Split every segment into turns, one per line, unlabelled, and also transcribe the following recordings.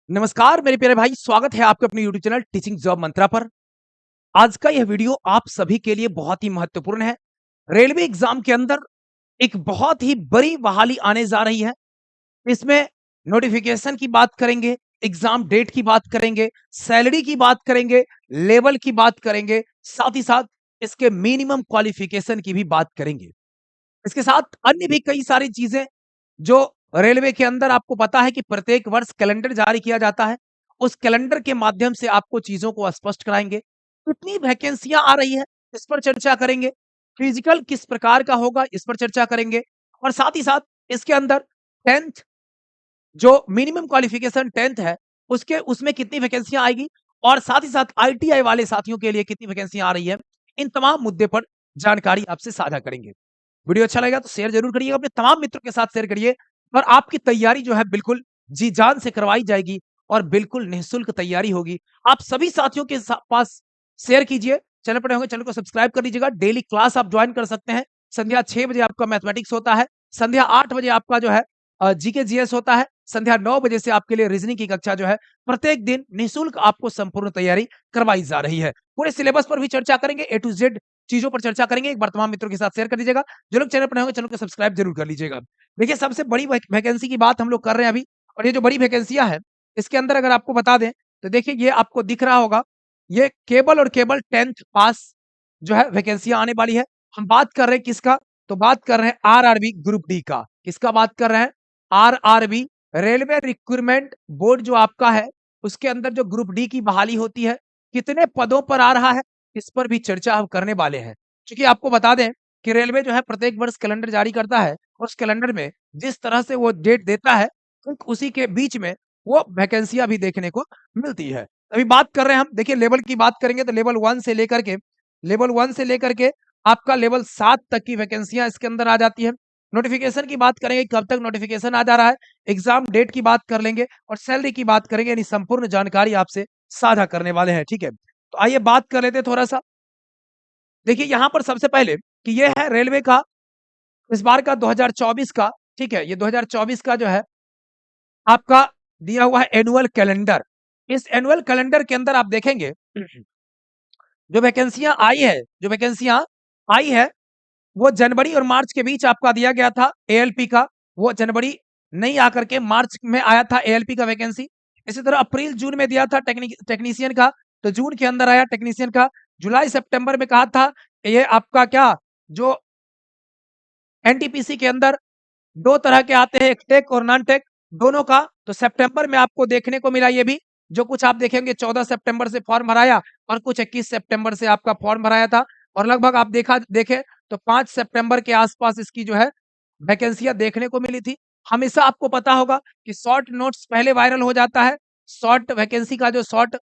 नमस्कार मेरे प्यारे भाई, स्वागत है आपके अपने यूट्यूब चैनल टीचिंग जॉब मंत्रा पर। आज का यह वीडियो आप सभी के लिए बहुत ही महत्वपूर्ण है। रेलवे एग्जाम के अंदर एक बहुत ही बड़ी बहाली आने जा रही है। इसमें नोटिफिकेशन की बात करेंगे, एग्जाम डेट की बात करेंगे, सैलरी की बात करेंगे, लेवल की बात करेंगे, साथ ही साथ इसके मिनिमम क्वालिफिकेशन की भी बात करेंगे। इसके साथ अन्य भी कई सारी चीजें जो रेलवे के अंदर आपको पता है कि प्रत्येक वर्ष कैलेंडर जारी किया जाता है। उस कैलेंडर के माध्यम से आपको चीजों को स्पष्ट कराएंगे। कितनी वैकेंसियां आ रही है, इस पर चर्चा करेंगे। फिजिकल किस प्रकार का होगा, इस पर चर्चा करेंगे। और साथ ही साथ इसके अंदर 10th जो मिनिमम क्वालिफिकेशन 10th है, उसके उसमें कितनी वैकेंसियां आएगी और साथ ही साथ आईटीआई वाले साथियों के लिए कितनी वैकेंसियां आ रही है। इन तमाम मुद्दे पर जानकारी आपसे साझा करेंगे। वीडियो अच्छा लगा तो शेयर जरूर करिएगा, अपने तमाम मित्रों के साथ शेयर करिए। और आपकी तैयारी जो है बिल्कुल जी जान से करवाई जाएगी और बिल्कुल निःशुल्क तैयारी होगी। आप सभी साथियों के पास शेयर कीजिए। चैनल पर होंगे, चैनल को सब्सक्राइब कर लीजिएगा। डेली क्लास आप ज्वाइन कर सकते हैं। संध्या 6 बजे आपका मैथमेटिक्स होता है। संध्या 8 बजे आपका जो है जीके जीएस होता है। संध्या 9 बजे से आपके लिए रीजनिंग की कक्षा जो है प्रत्येक दिन निःशुल्क आपको संपूर्ण तैयारी करवाई जा रही है। पूरे सिलेबस पर भी चर्चा करेंगे, ए टू जेड चीजों पर चर्चा करेंगे। एक बार तमाम मित्रों के साथ शेयर कर दीजिएगा। जो लोग चैनल पर नए होंगे, चैनल को सब्सक्राइब जरूर कर लीजिएगा। देखिए, सबसे बड़ी वैकेंसी की बात हम लोग कर रहे हैं अभी। और ये जो बड़ी वैकेंसियां है, इसके अंदर अगर आपको बता दें तो देखिए ये आपको दिख रहा होगा, ये केबल और केबल 10th पास जो है वैकेंसियां आने वाली है। हम बात कर रहे हैं किसका, तो बात कर रहे हैं आरआरबी ग्रुप डी का। किसका बात कर रहे हैं? आरआरबी रेलवे रिक्रूटमेंट बोर्ड जो आपका है, उसके अंदर जो ग्रुप डी की बहाली होती है, कितने पदों पर आ रहा है, इस पर भी चर्चा हम करने वाले हैं। क्योंकि आपको बता दें कि रेलवे जो है प्रत्येक वर्ष कैलेंडर जारी करता है और उस कैलेंडर में जिस तरह से वो डेट देता है, उसी के बीच में वो वैकेंसियां भी देखने को मिलती है। अभी बात कर रहे हैं हम, देखिए लेवल की बात करेंगे तो लेवल 1 से लेकर के आपका लेवल 7 तक की वैकेंसियां इसके अंदर आ जाती है। नोटिफिकेशन की बात करेंगे, कब तक नोटिफिकेशन आ जा रहा है, एग्जाम डेट की बात कर लेंगे और सैलरी की बात करेंगे। यानी संपूर्ण जानकारी आपसे साझा करने वाले हैं। ठीक है, तो आइए बात कर लेते हैं थोड़ा सा। देखिए यहाँ पर सबसे पहले कि ये है रेलवे का इस बार का 2024 का, ठीक है, ये 2024 का जो है आपका दिया हुआ है एनुअल कैलेंडर। इस एनुअल कैलेंडर के अंदर आप देखेंगे जो वैकेंसियां आई है वो जनवरी और मार्च के बीच आपका दिया गया था एएलपी का। वो जनवरी नहीं आकर के मार्च में आया था एएलपी का वैकेंसी। इसी तरह अप्रैल जून में दिया था टेक्नीशियन का, तो जून के अंदर आया टेक्नीशियन का। जुलाई सितंबर में कहा था ये आपका क्या, जो एनटीपीसी के अंदर दो तरह के आते हैं, एक टेक और नॉन टेक दोनों का। तो सितंबर में आपको देखने को मिला ये भी, जो कुछ आप देखेंगे 14 सितंबर से फॉर्म भराया और कुछ 21 सितंबर से आपका फॉर्म भराया था। और लगभग आप देखें तो 5 सितंबर के आसपास इसकी जो है वैकेंसियां देखने को मिली थी। हमेशा आपको पता होगा कि शॉर्ट नोट्स पहले वायरल हो जाता है। शॉर्ट वैकेंसी का जो शॉर्ट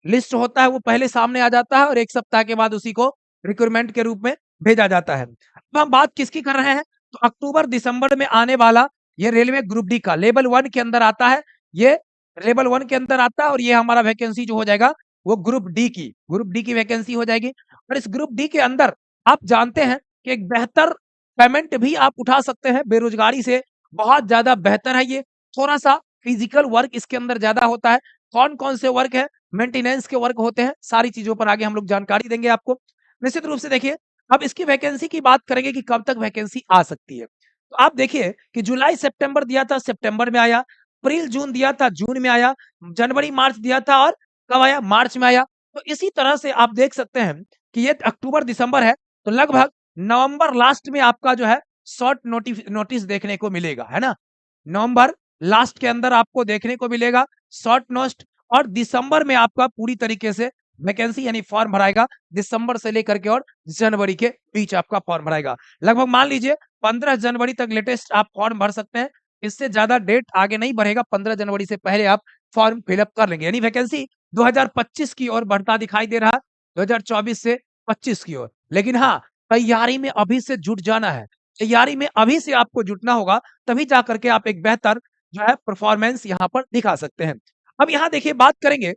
लिस्ट होता है वो पहले सामने आ जाता है और एक सप्ताह के बाद उसी को रिक्रूटमेंट के रूप में भेजा जाता है। अब हम बात किसकी कर रहे हैं, तो अक्टूबर दिसंबर में आने वाला ये रेलवे ग्रुप डी का लेवल 1 के अंदर आता है। ये लेवल 1 के अंदर आता है और ये हमारा वैकेंसी जो हो जाएगा वो ग्रुप डी की वैकेंसी हो जाएगी। और इस ग्रुप डी के अंदर आप जानते हैं कि एक बेहतर पेमेंट भी आप उठा सकते हैं। बेरोजगारी से बहुत ज्यादा बेहतर है ये। थोड़ा सा फिजिकल वर्क इसके अंदर ज्यादा होता है। कौन कौन से वर्क है, मेंटेनेंस के वर्क होते हैं, सारी चीजों पर आगे हम लोग जानकारी देंगे आपको। निश्चित रूप से देखिए, अब इसकी वैकेंसी की बात करेंगे कि कब तक वैकेंसी आ सकती है। तो आप देखिए कि जुलाई सितंबर दिया था, सितंबर में आया। अप्रैल जून दिया था, जून में आया। जनवरी मार्च दिया था और कब आया, मार्च में आया। तो इसी तरह से आप देख सकते हैं कि ये अक्टूबर दिसंबर है, तो लगभग नवंबर लास्ट में आपका जो है शॉर्ट नोटिस देखने को मिलेगा, है ना। नवंबर लास्ट के अंदर आपको देखने को मिलेगा शॉर्ट नोट। और दिसंबर में आपका पूरी तरीके से वैकेंसी यानी फॉर्म भराएगा। दिसंबर से लेकर के और जनवरी के बीच आपका फॉर्म भराएगा। लगभग मान लीजिए 15 जनवरी तक लेटेस्ट आप फॉर्म भर सकते हैं। इससे ज्यादा डेट आगे नहीं बढ़ेगा। 15 जनवरी से पहले आप फॉर्म फिलअप कर लेंगे। यानी वैकेंसी 2025 की ओर बढ़ता दिखाई दे रहा है, 2024 से 25 की ओर। लेकिन हाँ, तैयारी में अभी से जुट जाना है। तैयारी में अभी से आपको जुटना होगा, तभी जाकर के आप एक बेहतर जो है परफॉर्मेंस यहाँ पर दिखा सकते हैं। अब यहाँ देखिए बात करेंगे,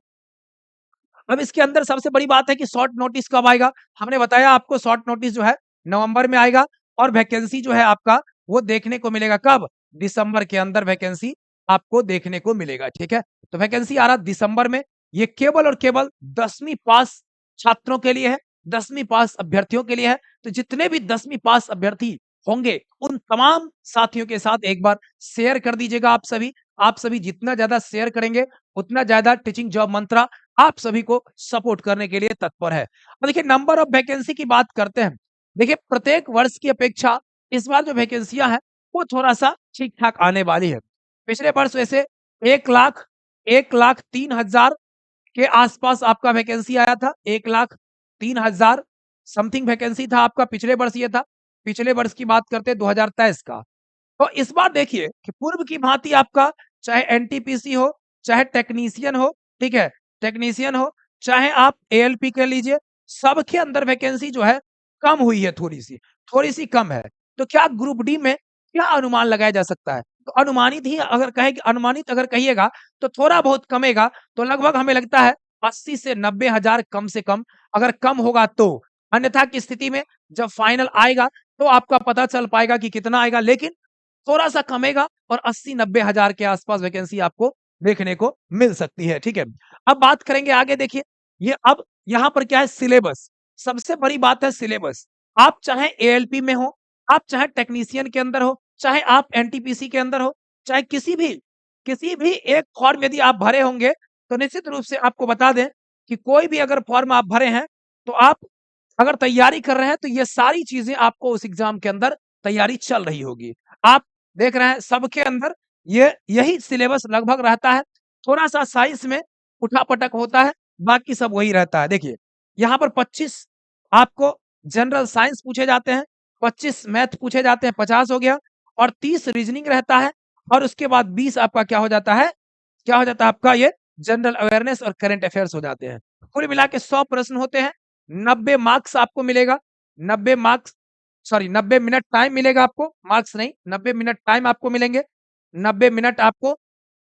अब इसके अंदर सबसे बड़ी बात है कि शॉर्ट नोटिस कब आएगा। हमने बताया आपको शॉर्ट नोटिस जो है नवंबर में आएगा और वैकेंसी जो है आपका वो देखने को मिलेगा कब, दिसंबर के अंदर वैकेंसी आपको देखने को मिलेगा। ठीक है, तो वैकेंसी आ रहा दिसंबर में। ये केवल और केवल 10वीं पास छात्रों के लिए है, 10वीं पास अभ्यर्थियों के लिए है। तो जितने भी 10वीं पास अभ्यर्थी होंगे उन तमाम साथियों के साथ एक बार शेयर कर दीजिएगा आप सभी जितना ज्यादा शेयर करेंगे उतना ज्यादा टीचिंग जॉब मंत्रा आप सभी को सपोर्ट करने के लिए तत्पर है। और देखिए नंबर ऑफ वैकेंसी की बात करते हैं। देखिए प्रत्येक वर्ष की अपेक्षा इस बार जो वैकेंसियां हैं वो थोड़ा सा ठीक ठाक आने वाली है। पिछले वर्ष वैसे 1,03,000 के आसपास आपका वैकेंसी आया था। 1,03,000 समथिंग वैकेंसी था आपका पिछले वर्ष ये था। पिछले वर्ष की बात करते हैं 2023 का। तो इस बार देखिए कि पूर्व की भांति आपका चाहे एनटीपीसी हो, चाहे टेक्नीशियन हो, ठीक है, टेक्नीशियन हो, चाहे आप एएलपी कर लीजिए, सबके अंदर वैकेंसी जो है कम हुई है थोड़ी सी कम है। तो क्या ग्रुप डी में क्या अनुमान लगाया जा सकता है? तो अनुमानित अगर कहिएगा तो थोड़ा बहुत कमेगा, तो लगभग हमें लगता है 80 से 90,000 कम से कम, अगर कम होगा तो। अन्यथा की स्थिति में जब फाइनल आएगा तो आपका पता चल पाएगा कि कितना आएगा, लेकिन थोड़ा सा कमेगा और 80-90,000 के आसपास वैकेंसी आपको देखने को मिल सकती है। ठीक है, अब बात करेंगे आगे। देखिए ये अब यहाँ पर क्या है, सिलेबस। सबसे बड़ी बात है सिलेबस। आप चाहे एएलपी में हो, आप चाहे टेक्नीशियन के अंदर हो, चाहे आप एनटीपीसी के अंदर हो, चाहे किसी भी एक फॉर्म यदि आप भरे होंगे, तो निश्चित रूप से आपको बता दें कि कोई भी अगर फॉर्म आप भरे हैं तो आप अगर तैयारी कर रहे हैं तो ये सारी चीजें आपको उस एग्जाम के अंदर तैयारी चल रही होगी। आप देख रहे हैं सबके अंदर यही सिलेबस लगभग रहता है। थोड़ा सा साइंस में उठापटक होता है, बाकी सब वही रहता है। देखिए यहाँ पर 25 आपको जनरल साइंस पूछे जाते हैं, 25 मैथ पूछे जाते हैं, 50 हो गया, और 30 रीजनिंग रहता है, और उसके बाद 20 आपका क्या हो जाता है आपका ये जनरल अवेयरनेस और करंट अफेयर्स हो जाते हैं। कुल मिला के 100 प्रश्न होते हैं, 90 मार्क्स आपको मिलेगा। 90 मिनट टाइम मिलेगा आपको, मार्क्स नहीं, 90 मिनट टाइम आपको मिलेंगे, 90 मिनट आपको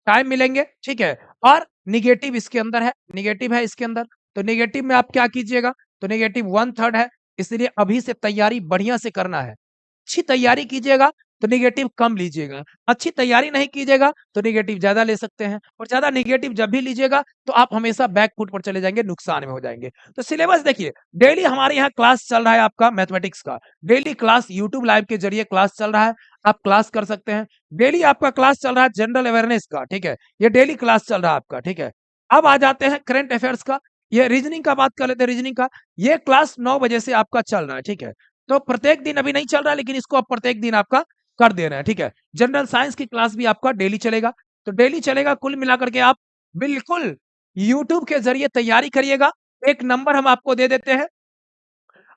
टाइम मिलेंगे। ठीक है, और निगेटिव इसके अंदर है, निगेटिव है इसके अंदर। तो निगेटिव में आप क्या कीजिएगा, तो निगेटिव 1/3 है, इसलिए अभी से तैयारी बढ़िया से करना है। अच्छी तैयारी कीजिएगा तो निगेटिव कम लीजिएगा, अच्छी तैयारी नहीं कीजिएगा तो निगेटिव ज्यादा ले सकते हैं, और ज्यादा निगेटिव जब भी लीजिएगा तो आप हमेशा बैक फुट पर चले जाएंगे, नुकसान में हो जाएंगे। तो सिलेबस देखिए, डेली हमारे यहाँ क्लास चल रहा है आपका मैथमेटिक्स का, डेली क्लास यूट्यूब लाइव के जरिए क्लास चल रहा है, आप क्लास कर सकते हैं। डेली आपका क्लास चल रहा है जनरल अवेयरनेस का, ठीक है, ये डेली क्लास चल रहा है आपका। ठीक है, अब आ जाते हैं करंट अफेयर्स का, ये रीजनिंग का बात कर लेते हैं। रीजनिंग का ये क्लास 9 बजे से आपका चल रहा है। ठीक है, तो प्रत्येक दिन अभी नहीं चल रहा है, लेकिन इसको अब प्रत्येक दिन आपका कर दे रहे हैं। ठीक है, जनरल साइंस की क्लास भी आपका डेली चलेगा, तो डेली चलेगा। कुल मिलाकर के आप बिल्कुल यूट्यूब के जरिए तैयारी करिएगा। एक नंबर हम आपको दे देते हैं,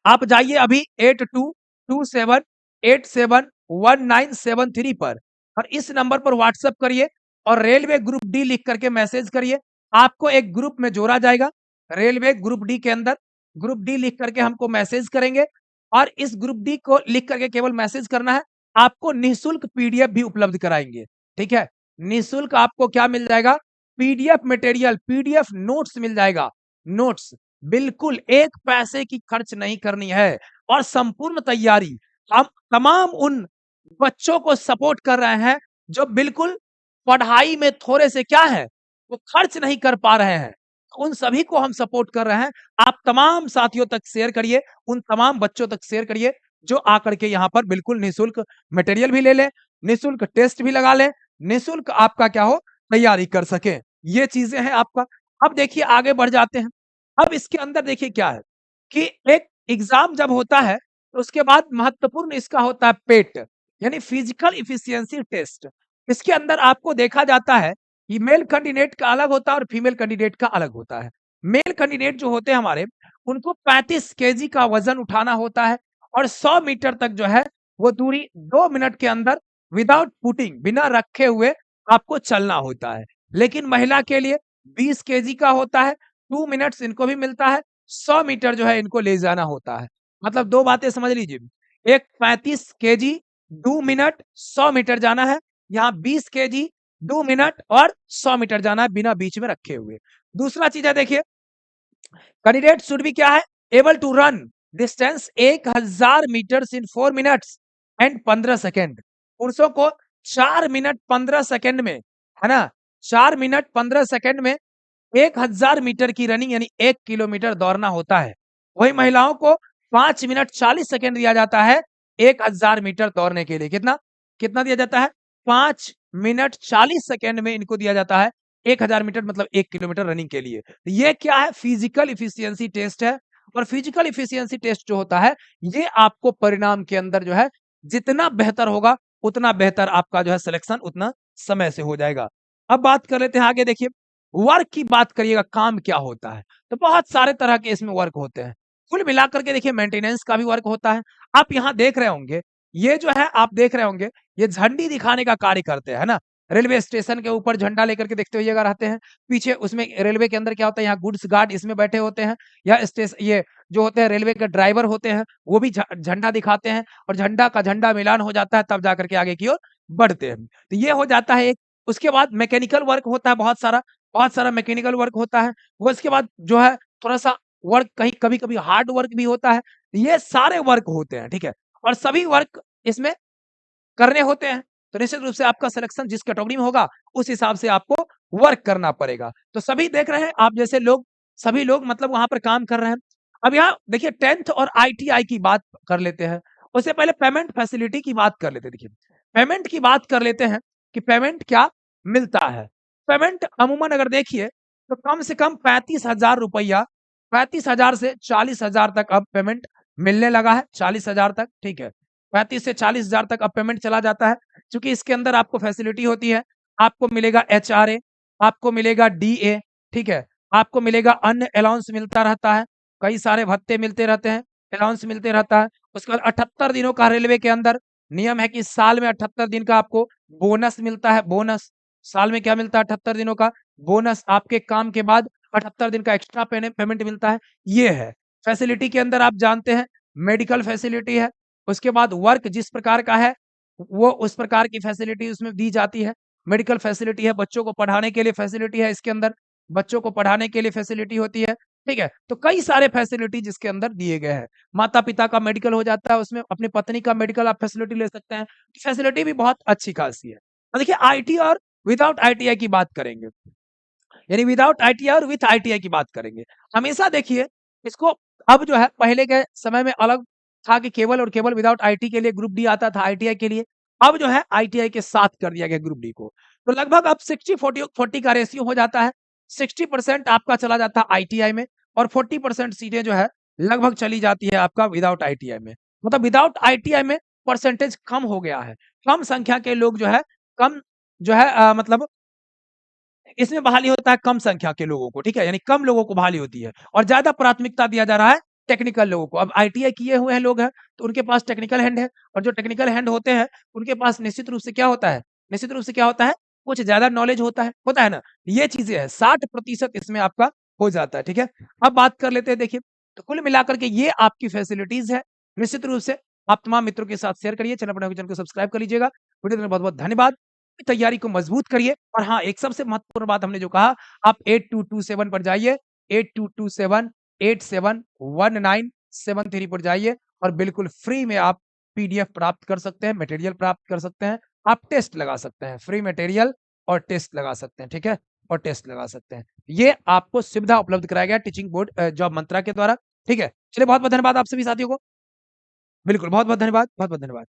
आप जाइए अभी 8227871973 पर, और इस नंबर पर व्हाट्सएप करिए और रेलवे ग्रुप डी लिख करके मैसेज करिए। आपको एक ग्रुप में जोड़ा जाएगा, रेलवे ग्रुप डी के अंदर ग्रुप डी लिख करके हमको मैसेज करेंगे, और इस ग्रुप डी को लिख करके केवल मैसेज करना है। आपको निःशुल्क पीडीएफ भी उपलब्ध कराएंगे। ठीक है, निःशुल्क आपको क्या मिल जाएगा, पीडीएफ मटेरियल, पीडीएफ नोट्स मिल जाएगा। नोट्स बिल्कुल 1 पैसे की खर्च नहीं करनी है, और संपूर्ण तैयारी हम तमाम उन बच्चों को सपोर्ट कर रहे हैं जो बिल्कुल पढ़ाई में थोड़े से क्या है, वो खर्च नहीं कर पा रहे हैं, उन सभी को हम सपोर्ट कर रहे हैं। आप तमाम साथियों तक शेयर करिए, उन तमाम बच्चों तक शेयर करिए जो आकर के यहाँ पर बिल्कुल निःशुल्क मटेरियल भी ले लें, निःशुल्क टेस्ट भी लगा लें, निःशुल्क आपका क्या हो तैयारी कर सके। ये चीजें हैं आपका। अब देखिए आगे बढ़ जाते हैं। अब इसके अंदर देखिए क्या है कि एक एग्जाम जब होता है तो उसके बाद महत्वपूर्ण इसका होता है पेट, यानी फिजिकल इफिशियंसी टेस्ट। इसके अंदर आपको देखा जाता है कि मेल कैंडिडेट का अलग होता है और फीमेल कैंडिडेट का अलग होता है। मेल कैंडिडेट जो होते हैं हमारे, उनको 35 केजी का वजन उठाना होता है, और 100 मीटर तक जो है वो दूरी 2 मिनट के अंदर विदाउट पुटिंग, बिना रखे हुए आपको चलना होता है। लेकिन महिला के लिए 20 केजी का होता है, 2 मिनट्स इनको भी मिलता है, 100 मीटर जो है इनको ले जाना होता है। मतलब 2 बातें समझ लीजिए, एक 35 केजी 2 मिनट 100 मीटर जाना है, यहाँ 20 केजी 2 मिनट और 100 मीटर जाना है बिना बीच में रखे हुए। दूसरा चीज है देखिए, कैंडिडेट शुड बी क्या है, able to run distance 1000 metres in 4 minutes and 15 second. पुरुषों को 4 मिनट 15 सेकेंड में, है ना, 4 मिनट 15 सेकंड में 1000 मीटर की रनिंग यानी 1 किलोमीटर दौड़ना होता है। वही महिलाओं को 5 मिनट 40 सेकंड दिया जाता है 1000 मीटर दौड़ने के लिए। कितना? कितना दिया जाता है? 5 मिनट 40 सेकंड में इनको दिया जाता है 1000 मीटर मतलब 1 किलोमीटर रनिंग के लिए। तो ये क्या है? फिजिकल एफिशिएंसी टेस्ट है और फिजिकल एफिशिएंसी टेस्ट जो होता है, ये आपको परिणाम के अंदर जो है जितना बेहतर होगा, उतना बेहतर आपका जो है सिलेक्शन उतना समय से हो जाएगा। अब बात कर लेते हैं आगे देखिए, वर्क की बात करिएगा काम क्या होता है? तो बहुत सारे तरह के इसमें वर्क होते हैं। कुल मिलाकर के देखिए मेंटेनेंस का भी वर्क होता है। आप यहाँ देख रहे होंगे, ये जो है आप देख रहे होंगे, ये झंडी दिखाने का कार्य करते हैं, है ना? रेलवे स्टेशन के ऊपर झंडा लेकर के देखते हुए रहते हैं। पीछे उसमें रेलवे के अंदर क्या होता है, यहाँ गुड्स गार्ड इसमें बैठे होते हैं या ये जो होते हैं रेलवे के ड्राइवर होते हैं, वो भी झंडा दिखाते हैं और झंडा का झंडा मिलान हो जाता है तब जाकर के आगे की ओर बढ़ते हैं। तो ये हो जाता है एक। उसके बाद मैकेनिकल वर्क होता है बहुत सारा मैकेनिकल वर्क होता है। वो इसके बाद जो है थोड़ा-सा वर्क कहीं कभी-कभी हार्ड वर्क भी होता है। ये सारे वर्क होते हैं, ठीक है? और सभी वर्क इसमें करने होते हैं। तो निश्चित रूप से आपका सिलेक्शन जिस कैटेगरी में होगा, उस हिसाब से आपको वर्क करना पड़ेगा। तो सभी देख रहे हैं आप जैसे लोग, सभी लोग मतलब वहाँ पर काम कर रहे हैं। अब यहाँ देखिए 10th और आईटीआई की बात कर लेते हैं। उससे पहले पेमेंट फैसिलिटी की बात कर लेते हैं। देखिए, पेमेंट की बात कर लेते हैं कि पेमेंट क्या मिलता है। पेमेंट अमूमन अगर देखिए तो कम से कम 35,000 रुपया 35,000 से 40,000 तक अब पेमेंट मिलने लगा है। 40,000 तक, ठीक है। 35 से 40,000 तक अब पेमेंट चला जाता है। चूँकि इसके अंदर आपको फैसिलिटी होती है, आपको मिलेगा एचआरए, आपको मिलेगा डीए, ठीक है? आपको मिलेगा अन्य अलाउंस मिलता रहता है, कई सारे भत्ते मिलते रहते हैं, अलाउंस मिलते रहता है। उसके बाद 78 दिनों का रेलवे के अंदर नियम है कि साल में 78 दिन का आपको बोनस मिलता है, बोनस। साल में क्या मिलता है? 78 दिनों का बोनस। आपके काम के बाद 78 दिन का एक्स्ट्रा पेमेंट मिलता है, ये है। फैसिलिटी के अंदर आप जानते हैं मेडिकल फैसिलिटी है, उसके बाद वर्क जिस प्रकार का है, वो उस प्रकार की फैसिलिटी उसमें दी जाती है। मेडिकल फैसिलिटी है, बच्चों को पढ़ाने के लिए फैसिलिटी है इसके अंदर, बच्चों को पढ़ाने के लिए फैसिलिटी होती है, ठीक है? तो कई सारे फैसिलिटी जिसके अंदर दिए गए हैं। माता-पिता का मेडिकल हो जाता है उसमें, अपनी पत्नी का मेडिकल आप फैसिलिटी ले सकते हैं। फैसिलिटी भी बहुत अच्छी-खासी है। और देखिए आईटी और विदाउट आईटीआई की बात करेंगे। यानी विदाउट आईटीआई और विथ आईटीआई की बात करेंगे। हमेशा देखिए इसको, अब जो है पहले के समय में अलग था कि केवल और केवल विदाउट आईटी के लिए ग्रुप डी आता था, आईटीआई के लिए। अब जो है आईटीआई के साथ कर दिया गया ग्रुप डी को। तो लगभग अब 60-40 का रेशियो हो जाता है। 60% आपका चला जाता है आईटीआई में और 40% सीटें जो है लगभग चली जाती है आपका विदाउट आईटीआई में। मतलब विदाउट आईटीआई में परसेंटेज कम हो गया है। कम संख्या के लोग जो है कम जो है मतलब इसमें बहाली होता है कम संख्या के लोगों को, ठीक है? यानी कम लोगों को बहाली होती है और ज़्यादा प्राथमिकता दिया जा रहा है टेक्निकल लोगों को। अब आईटीआई किए हुए हैं लोग हैं, तो उनके पास टेक्निकल हैंड है और जो टेक्निकल हैंड होते हैं, उनके पास निश्चित रूप से क्या होता है? निश्चित रूप से क्या होता है? कुछ ज़्यादा नॉलेज होता है ना? ये चीज़ें हैं, 60% इसमें आपका हो जाता है, ठीक है? अब बात कर लेते हैं देखिए, तो कुल मिलाकर के ये आपकी फैसिलिटीज़ है। निश्चित रूप से आप तमाम मित्रों के साथ शेयर करिए, चैनल को सब्सक्राइब कर लीजिएगा। वीडियो देखने बहुत-बहुत धन्यवाद। तैयारी को मजबूत करिए और हाँ, एक सबसे महत्वपूर्ण बात हमने जो कहा, आप 8227 पर जाइए, 8227 871973 पर जाइए और बिल्कुल फ्री में आप पीडीएफ प्राप्त कर सकते हैं, मटेरियल प्राप्त कर सकते हैं, आप टेस्ट लगा सकते हैं, फ्री मटेरियल और टेस्ट लगा सकते हैं, ठीक है? और टेस्ट लगा सकते हैं। ये आपको सुविधा उपलब्ध कराया गया टीचिंग बोर्ड जॉब मंत्रा के द्वारा, ठीक है? चलिए बहुत-बहुत धन्यवाद आप सभी साथियों को। बिल्कुल, बहुत-बहुत धन्यवाद, बहुत-बहुत धन्यवाद।